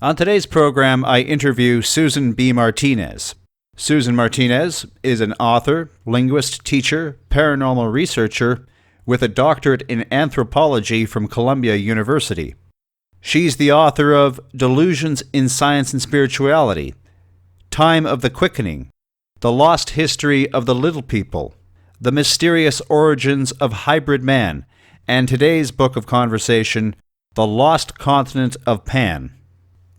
On today's program, I interview Susan B. Martinez. Susan Martinez is an author, linguist, teacher, paranormal researcher with a doctorate in anthropology from Columbia University. She's the author of Delusions in Science and Spirituality, Time of the Quickening, The Lost History of the Little People, The Mysterious Origins of Hybrid Man, and today's book of conversation, The Lost Continent of Pan.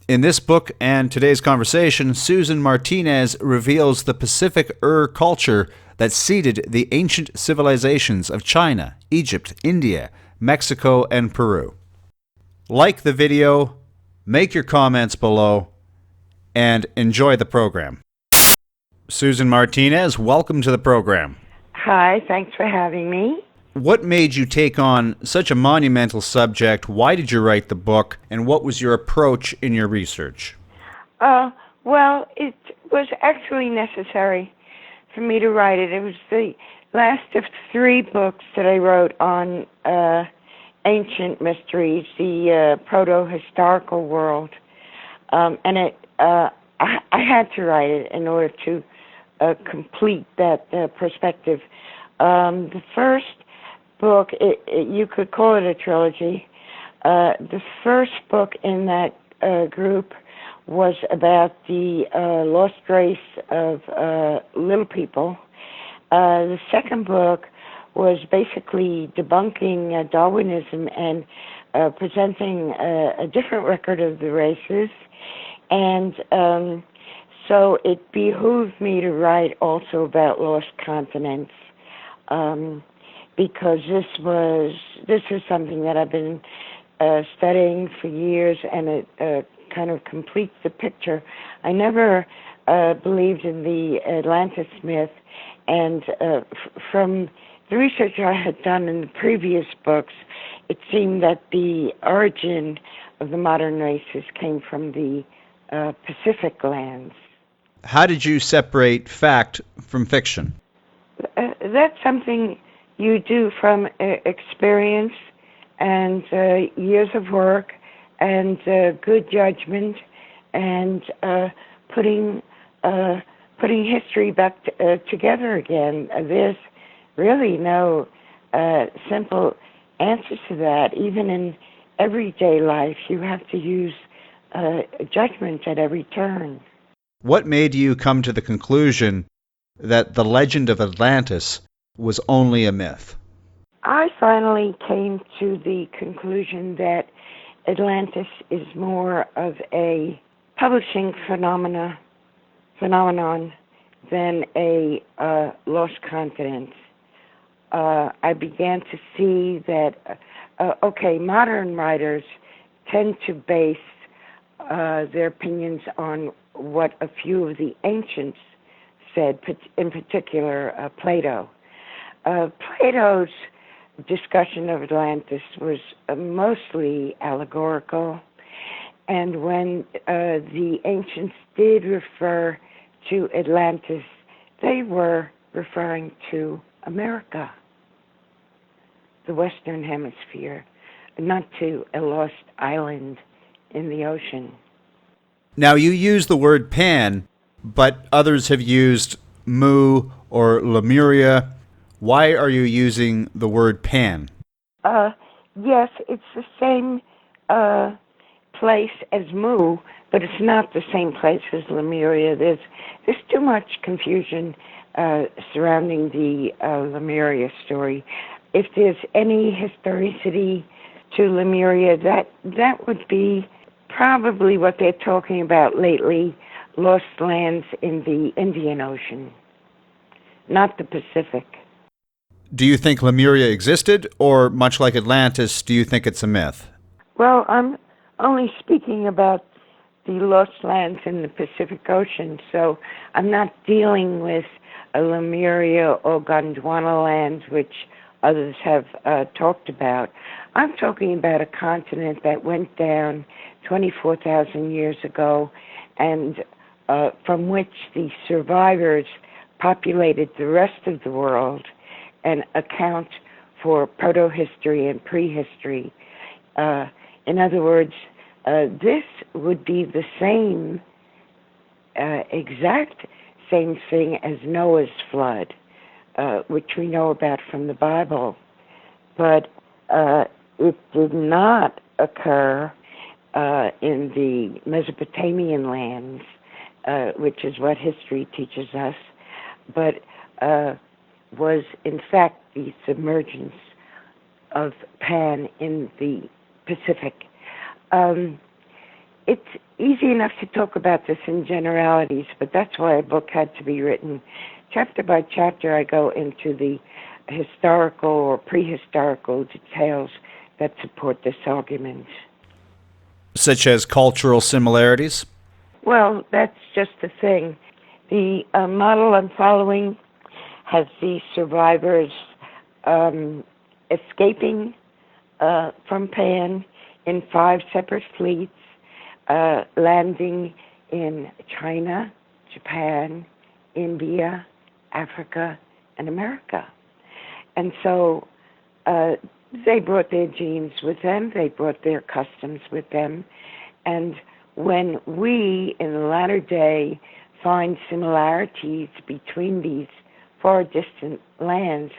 In this book and today's conversation, Susan Martinez reveals the Pacific culture that seeded the ancient civilizations of China, Egypt, India, Mexico, and Peru. Like the video, make your comments below, and enjoy the program. Susan Martinez, welcome to the program. Hi, thanks for having me. What made you take on such a monumental subject? Why did you write the book? And what was your approach in your research? Well, it was actually necessary for me to write it. It was the last of 3 books that I wrote on ancient mysteries, the proto-historical world. I had to write it in order to complete that perspective. The first book, you could call it a trilogy. The first book in that group was about the lost race of little people. The second book was basically debunking Darwinism and presenting a different record of the races. And so it behooved me to write also about lost continents. Because this is something that I've been studying for years, and it kind of completes the picture. I never believed in the Atlantis myth, and from the research I had done in the previous books, it seemed that the origin of the modern races came from the Pacific lands. How did you separate fact from fiction? That's something you do from experience and years of work and good judgment and putting history back together again. There's really no simple answer to that. Even in everyday life, you have to use judgment at every turn. What made you come to the conclusion that the legend of Atlantis was only a myth? I finally came to the conclusion that Atlantis is more of a publishing phenomenon than a lost continent. I began to see that, modern writers tend to base their opinions on what a few of the ancients said, in particular Plato. Plato's discussion of Atlantis was mostly allegorical, and when the ancients did refer to Atlantis, they were referring to America, the Western Hemisphere, not to a lost island in the ocean. Now, you use the word Pan, but others have used Mu or Lemuria. Why are you using the word Pan? Yes, it's the same place as Mu, but it's not the same place as Lemuria. There's too much confusion surrounding the Lemuria story. If there's any historicity to Lemuria, that would be probably what they're talking about lately, lost lands in the Indian Ocean, not the Pacific. Do you think Lemuria existed, or much like Atlantis, do you think it's a myth? Well, I'm only speaking about the lost lands in the Pacific Ocean, so I'm not dealing with Lemuria or Gondwana lands, which others have talked about. I'm talking about a continent that went down 24,000 years ago, and from which the survivors populated the rest of the world and account for proto-history and prehistory. In other words, this would be the same, exact same thing as Noah's flood, which we know about from the Bible. But it did not occur in the Mesopotamian lands, which is what history teaches us, but was in fact the submergence of Pan in the Pacific. It's easy enough to talk about this in generalities, but that's why a book had to be written. Chapter by chapter, I go into the historical or prehistorical details that support this argument. Such as cultural similarities? Well, that's just the thing. The model I'm following has the survivors escaping from Pan in 5 separate fleets, landing in China, Japan, India, Africa, and America. And so they brought their genes with them, they brought their customs with them, and when we, in the latter day, find similarities between these far distant lands,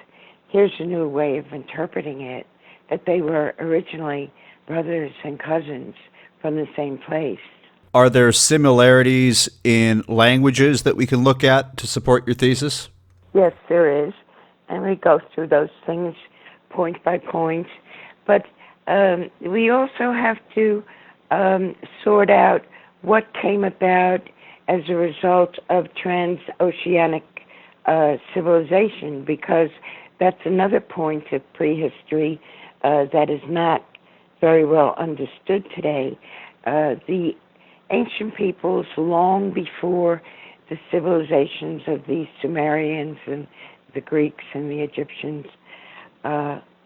here's a new way of interpreting it, that they were originally brothers and cousins from the same place. Are there similarities in languages that we can look at to support your thesis? Yes, there is, and we go through those things point by point. But we also have to sort out what came about as a result of transoceanic civilization, because that's another point of prehistory that is not very well understood today. The ancient peoples, long before the civilizations of the Sumerians and the Greeks and the Egyptians,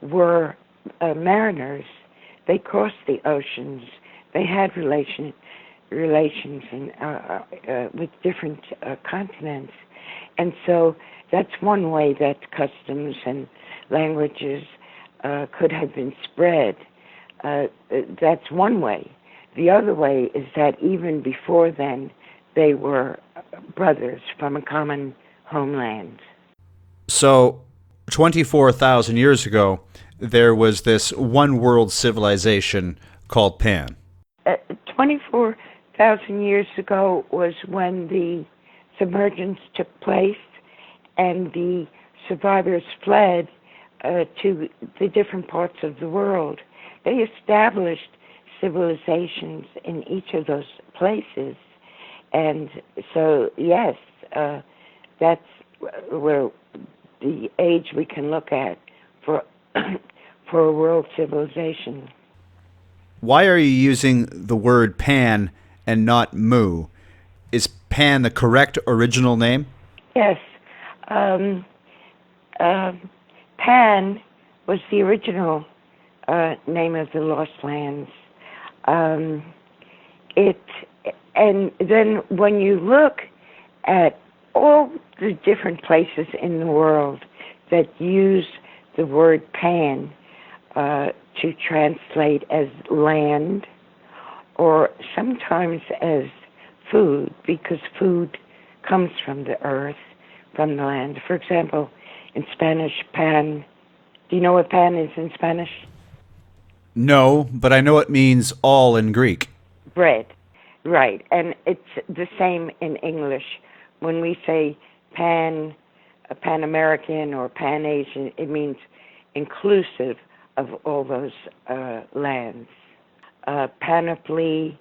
were mariners. They crossed the oceans. They had relations with different continents. And so that's one way that customs and languages could have been spread. That's one way. The other way is that even before then, they were brothers from a common homeland. So, 24,000 years ago, there was this one world civilization called Pan. 24,000 years ago was when the submergence took place and the survivors fled to the different parts of the world. They established civilizations in each of those places. And so, yes, that's where the age we can look at for for a world civilization. Why are you using the word Pan and not Mu? Is Pan the correct original name? Yes. Pan was the original name of the Lost Lands. And then when you look at all the different places in the world that use the word Pan to translate as land, or sometimes as food, because food comes from the earth, from the land. For example, in Spanish, pan. Do you know what pan is in Spanish? No, but I know it means all in Greek. Bread, right. And it's the same in English. When we say Pan-American or Pan-Asian, it means inclusive of all those lands. Panoply,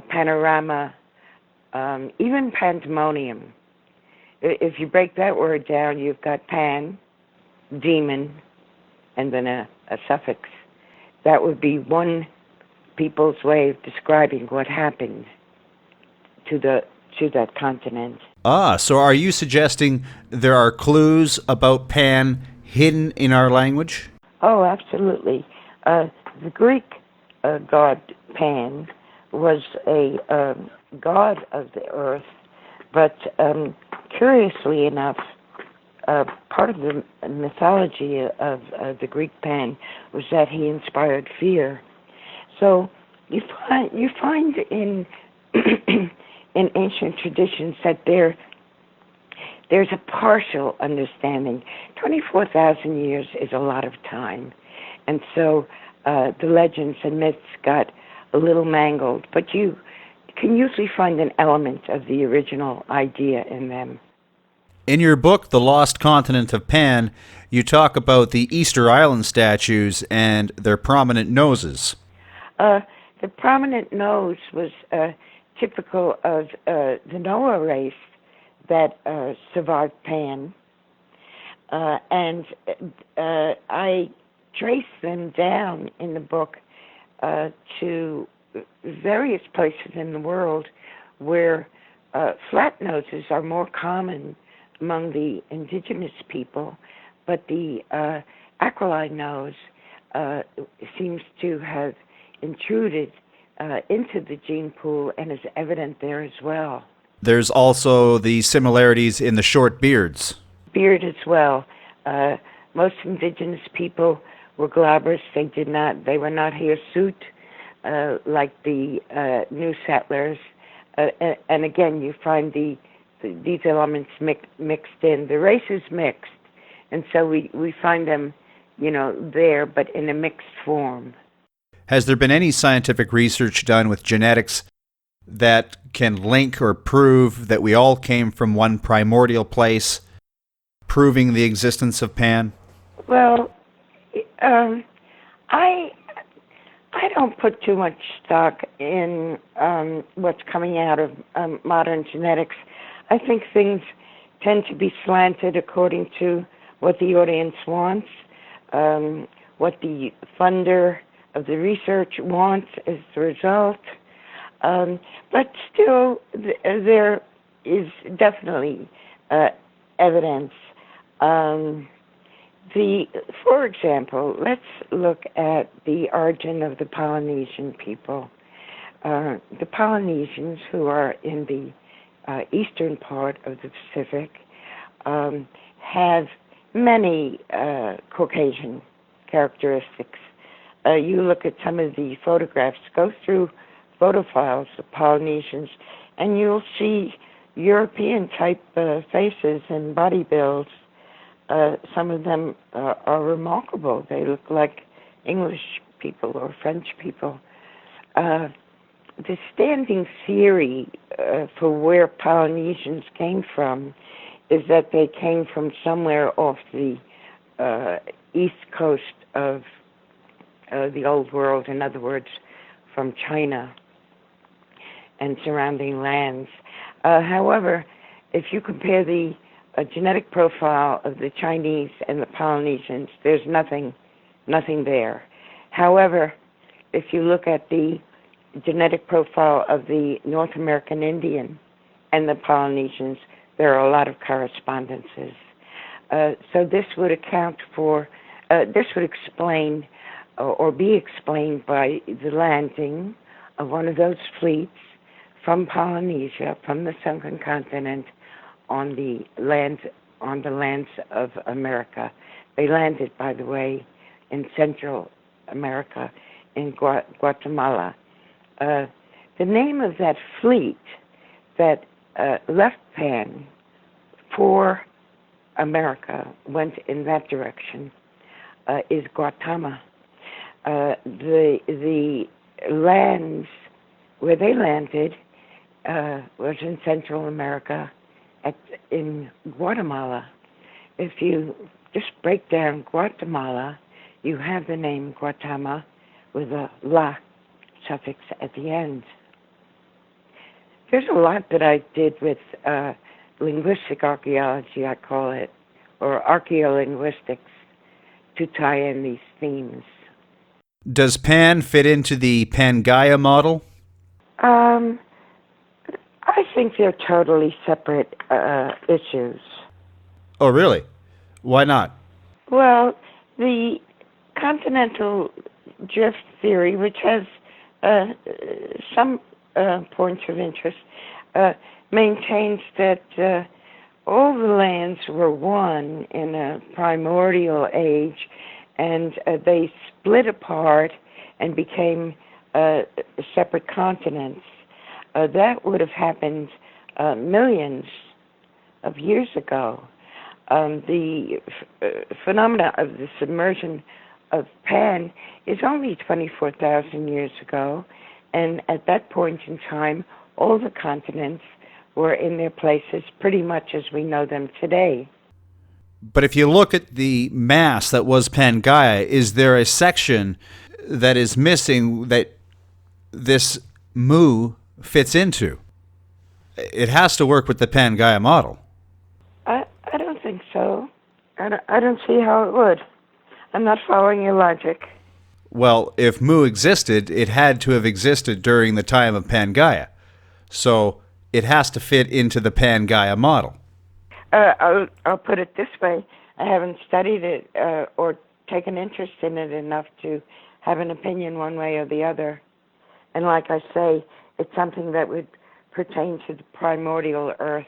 panorama, even pandemonium. If you break that word down, you've got pan, demon, and then a suffix. That would be one people's way of describing what happened to that continent. So are you suggesting there are clues about Pan hidden in our language? Oh, absolutely. The Greek god Pan was a god of the earth, but curiously enough, part of the mythology of the Greek Pan was that he inspired fear. So you find in in ancient traditions that there's a partial understanding. 24,000 years is a lot of time, and so the legends and myths got a little mangled. But you can usually find an element of the original idea in them. In your book, The Lost Continent of Pan, you talk about the Easter Island statues and their prominent noses. The prominent nose was typical of the Noah race that survived Pan, and I trace them down in the book to various places in the world where flat noses are more common among the indigenous people, but the aquiline nose seems to have intruded into the gene pool and is evident there as well. There's also the similarities in the short beards. Beard as well. Most indigenous people were glabrous. They were not hirsute like the new settlers. And again, you find these elements mixed in. The race is mixed, and so we find them, there, but in a mixed form. Has there been any scientific research done with genetics that can link or prove that we all came from one primordial place, proving the existence of Pan? Well, I don't put too much stock in what's coming out of modern genetics. I think things tend to be slanted according to what the audience wants, what the funder of the research wants as the result. But still, there is definitely evidence. For example, let's look at the origin of the Polynesian people. The Polynesians, who are in the eastern part of the Pacific, have many Caucasian characteristics. You look at some of the photographs, go through photo files of Polynesians, and you'll see European-type faces and body builds. Some of them are remarkable. They look like English people or French people. The standing theory for where Polynesians came from is that they came from somewhere off the east coast of the Old World, in other words, from China and surrounding lands. However, if you compare the genetic profile of the Chinese and the Polynesians, there's nothing there. However, if you look at the genetic profile of the North American Indian and the Polynesians, there are a lot of correspondences. So this would explain or be explained by the landing of one of those fleets from Polynesia, from the sunken continent, on the lands of America. They landed, by the way, in Central America, in Guatemala. The name of that fleet that left Pan for America, went in that direction, is Guatemala. The lands where they landed was in Central America, in Guatemala. If you just break down Guatemala, you have the name Guatemala with a la suffix at the end. There's a lot that I did with linguistic archaeology, I call it, or archaeolinguistics, to tie in these themes. Does Pan fit into the Pangaea model? I think they're totally separate issues. Oh, really? Why not? Well, the continental drift theory, which has some points of interest, maintains that all the lands were one in a primordial age, and they split apart and became separate continents. That would have happened millions of years ago. The phenomena of the submersion of Pan is only 24,000 years ago, and at that point in time, all the continents were in their places pretty much as we know them today. But if you look at the mass that was Pangaea, is there a section that is missing that this Mu fits into? It has to work with the Pangaea model. I don't think so. I don't see how it would. I'm not following your logic. Well, if Mu existed, it had to have existed during the time of Pangaea. So it has to fit into the Pangaea model. I'll put it this way. I haven't studied it or taken interest in it enough to have an opinion one way or the other. And like I say, it's something that would pertain to the primordial Earth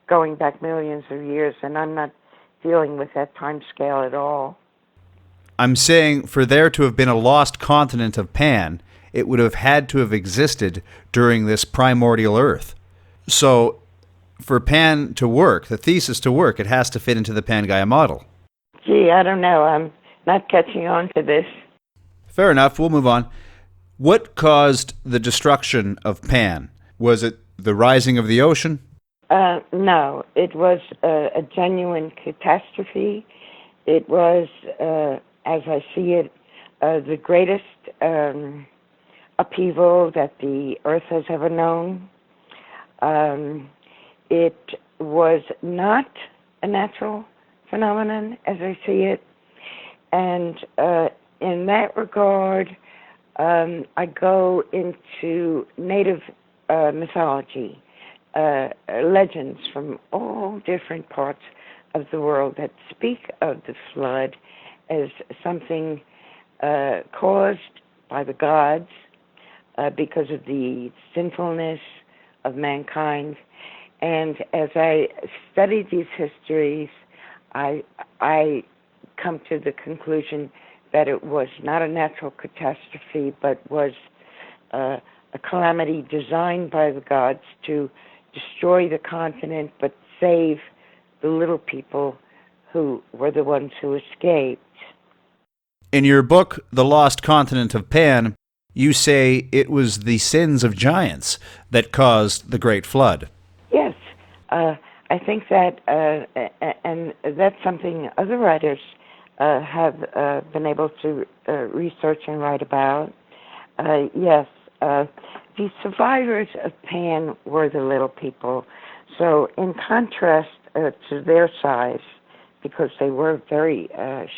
going back millions of years, and I'm not dealing with that time scale at all. I'm saying for there to have been a lost continent of Pan, it would have had to have existed during this primordial Earth. So for Pan to work, the thesis to work, it has to fit into the Pangaea model. Gee, I don't know. I'm not catching on to this. Fair enough. We'll move on. What caused the destruction of Pan? Was it the rising of the ocean? No, it was a genuine catastrophe. It was, as I see it, the greatest upheaval that the Earth has ever known. It was not a natural phenomenon, as I see it, and in that regard, I go into native mythology, legends from all different parts of the world that speak of the flood as something caused by the gods because of the sinfulness of mankind. And as I study these histories, I come to the conclusion that it was not a natural catastrophe, but was a calamity designed by the gods to destroy the continent, but save the little people who were the ones who escaped. In your book, The Lost Continent of Pan, you say it was the sins of giants that caused the Great Flood. Yes, I think that, and that's something other writers have been able to research and write about. Yes, the survivors of Pan were the little people. So in contrast to their size, because they were very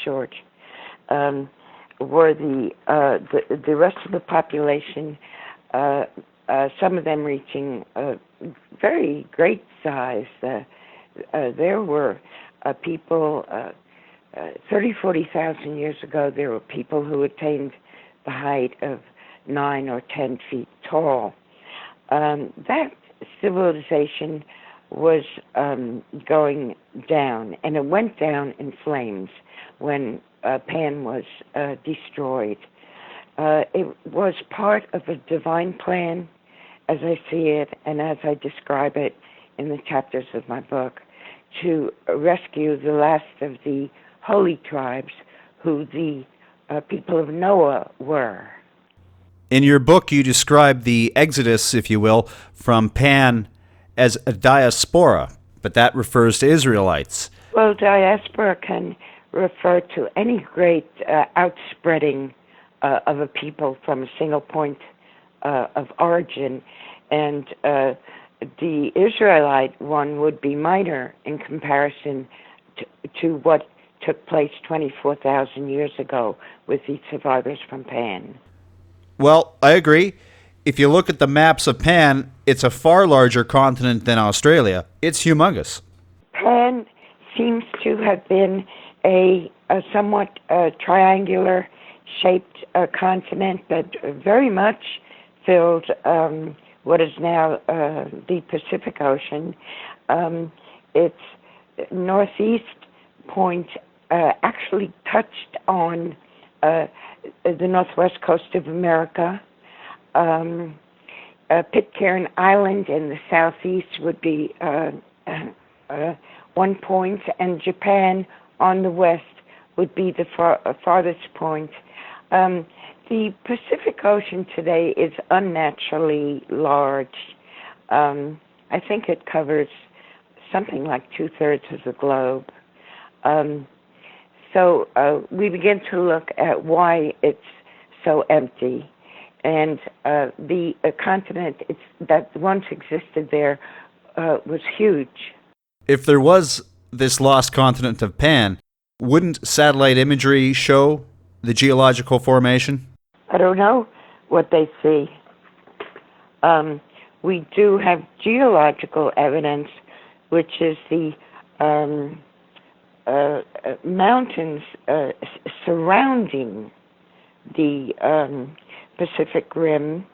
short, were the rest of the population, some of them reaching very great size. There were people, 40,000 years ago, there were people who attained the height of 9 or 10 feet tall. That civilization was going down, and it went down in flames when Pan was destroyed. It was part of a divine plan, as I see it, and as I describe it in the chapters of my book, to rescue the last of the holy tribes who the people of Noah were. In your book, you describe the exodus, if you will, from Pan as a diaspora, but that refers to Israelites. Well, diaspora can refer to any great outspreading of a people from a single point of origin, and the Israelite one would be minor in comparison to what took place 24,000 years ago with the survivors from Pan. Well, I agree. If you look at the maps of Pan, it's a far larger continent than Australia. It's humongous. Pan seems to have been a somewhat triangular-shaped continent that very much filled what is now the Pacific Ocean. Its northeast point actually touched on the northwest coast of America. Pitcairn Island in the southeast would be 1 point, and Japan on the west would be the farthest point. The Pacific Ocean today is unnaturally large. I think it covers something like 2/3 of the globe. So we begin to look at why it's so empty. And the continent that once existed there was huge. If there was this lost continent of Pan, wouldn't satellite imagery show the geological formation? I don't know what they see. We do have geological evidence, which is the mountains surrounding the Pacific Rim.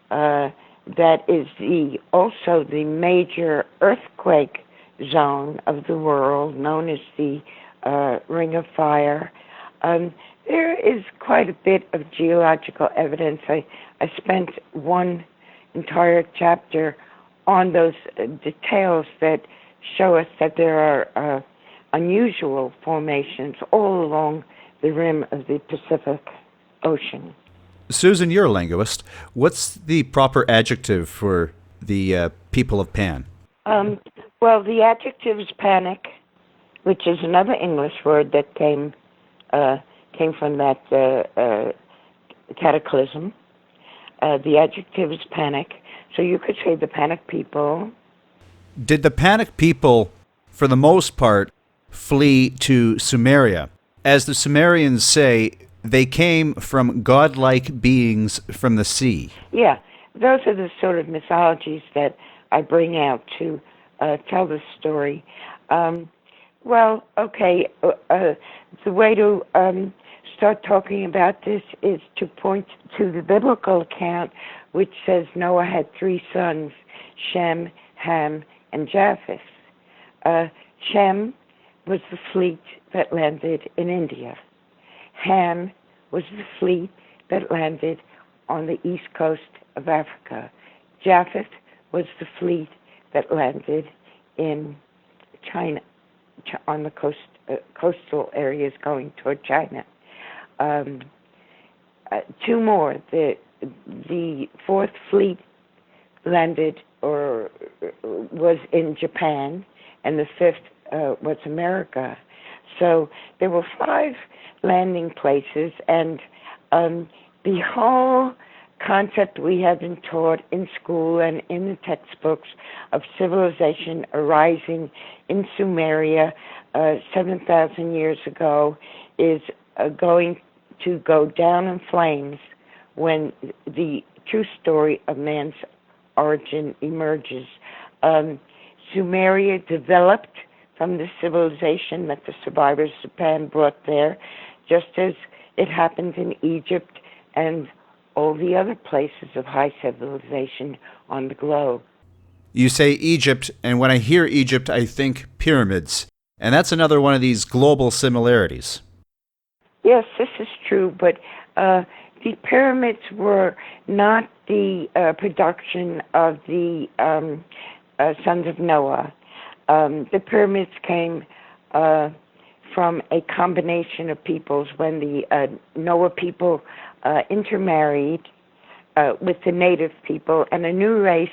That is also the major earthquake zone of the world, known as the Ring of Fire. There is quite a bit of geological evidence. I spent one entire chapter on those details that show us that there are unusual formations all along the rim of the Pacific Ocean. Susan, you're a linguist. What's the proper adjective for the people of Pan? Well, the adjective is panic, which is another English word that came from that cataclysm. The adjective is panic. So you could say the panic people. Did the panic people, for the most part, flee to Sumeria? As the Sumerians say, they came from godlike beings from the sea. Yeah, those are the sort of mythologies that I bring out to tell the story. Well, okay, the way to start talking about this is to point to the biblical account, which says Noah had 3 sons, Shem, Ham, and Japheth. Shem was the fleet that landed in India. Ham was the fleet that landed on the east coast of Africa. Japheth was the fleet that landed in China, on the coastal areas going toward China. 2 more. The 4th fleet landed or was in Japan, and the 5th was America. So there were 5 landing places, and the whole concept we have been taught in school and in the textbooks of civilization arising in Sumeria 7,000 years ago is going to go down in flames when the true story of man's origin emerges. Sumeria developed from the civilization that the survivors of Pan brought there, just as it happened in Egypt and all the other places of high civilization on the globe. You say Egypt, and when I hear Egypt, I think pyramids. And that's another one of these global similarities. Yes, this is true, but the pyramids were not the production of the sons of Noah. The pyramids came from a combination of peoples when the Noah people intermarried with the native people, and a new race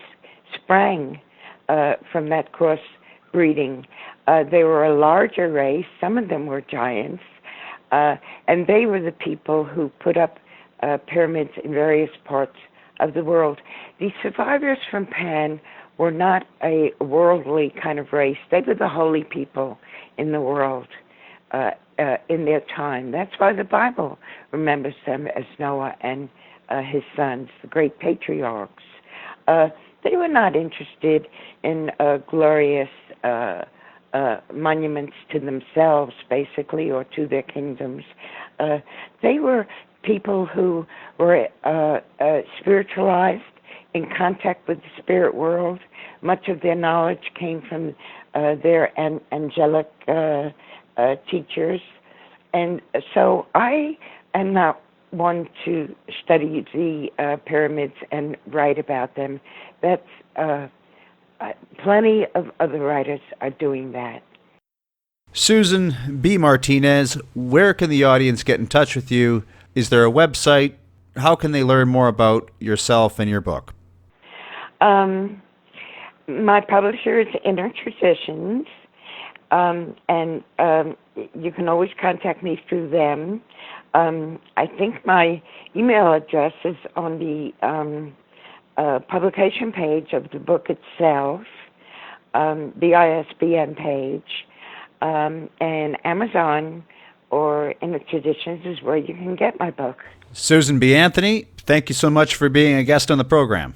sprang from that cross-breeding. They were a larger race. Some of them were giants, and they were the people who put up pyramids in various parts of the world. The survivors from Pan were not a worldly kind of race. They were the holy people in the world in their time. That's why the Bible remembers them as Noah and his sons, the great patriarchs. They were not interested in glorious monuments to themselves, basically, or to their kingdoms. They were people who were spiritualized, in contact with the spirit world. Much of their knowledge came from their angelic teachers. And so I am not one to study the pyramids and write about them. That's plenty of other writers are doing that. Susan B. Martinez, where can the audience get in touch with you? Is there a website? How can they learn more about yourself and your book? My publisher is Inner Traditions, and you can always contact me through them. I think my email address is on the publication page of the book itself, the ISBN page, and Amazon or Inner Traditions is where you can get my book. Susan B. Anthony, thank you so much for being a guest on the program.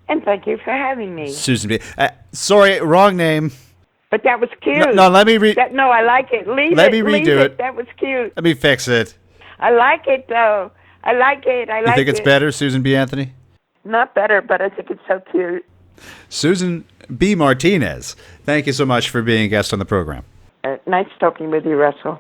And thank you for having me. Susan B. Sorry, wrong name. But that was cute. No, let me read. No, I like it. Let me redo it. That was cute. Let me fix it. I like it, though. I like it. You think it's better, Susan B. Anthony? Not better, but I think it's so cute. Susan B. Martinez, thank you so much for being a guest on the program. Nice talking with you, Russell.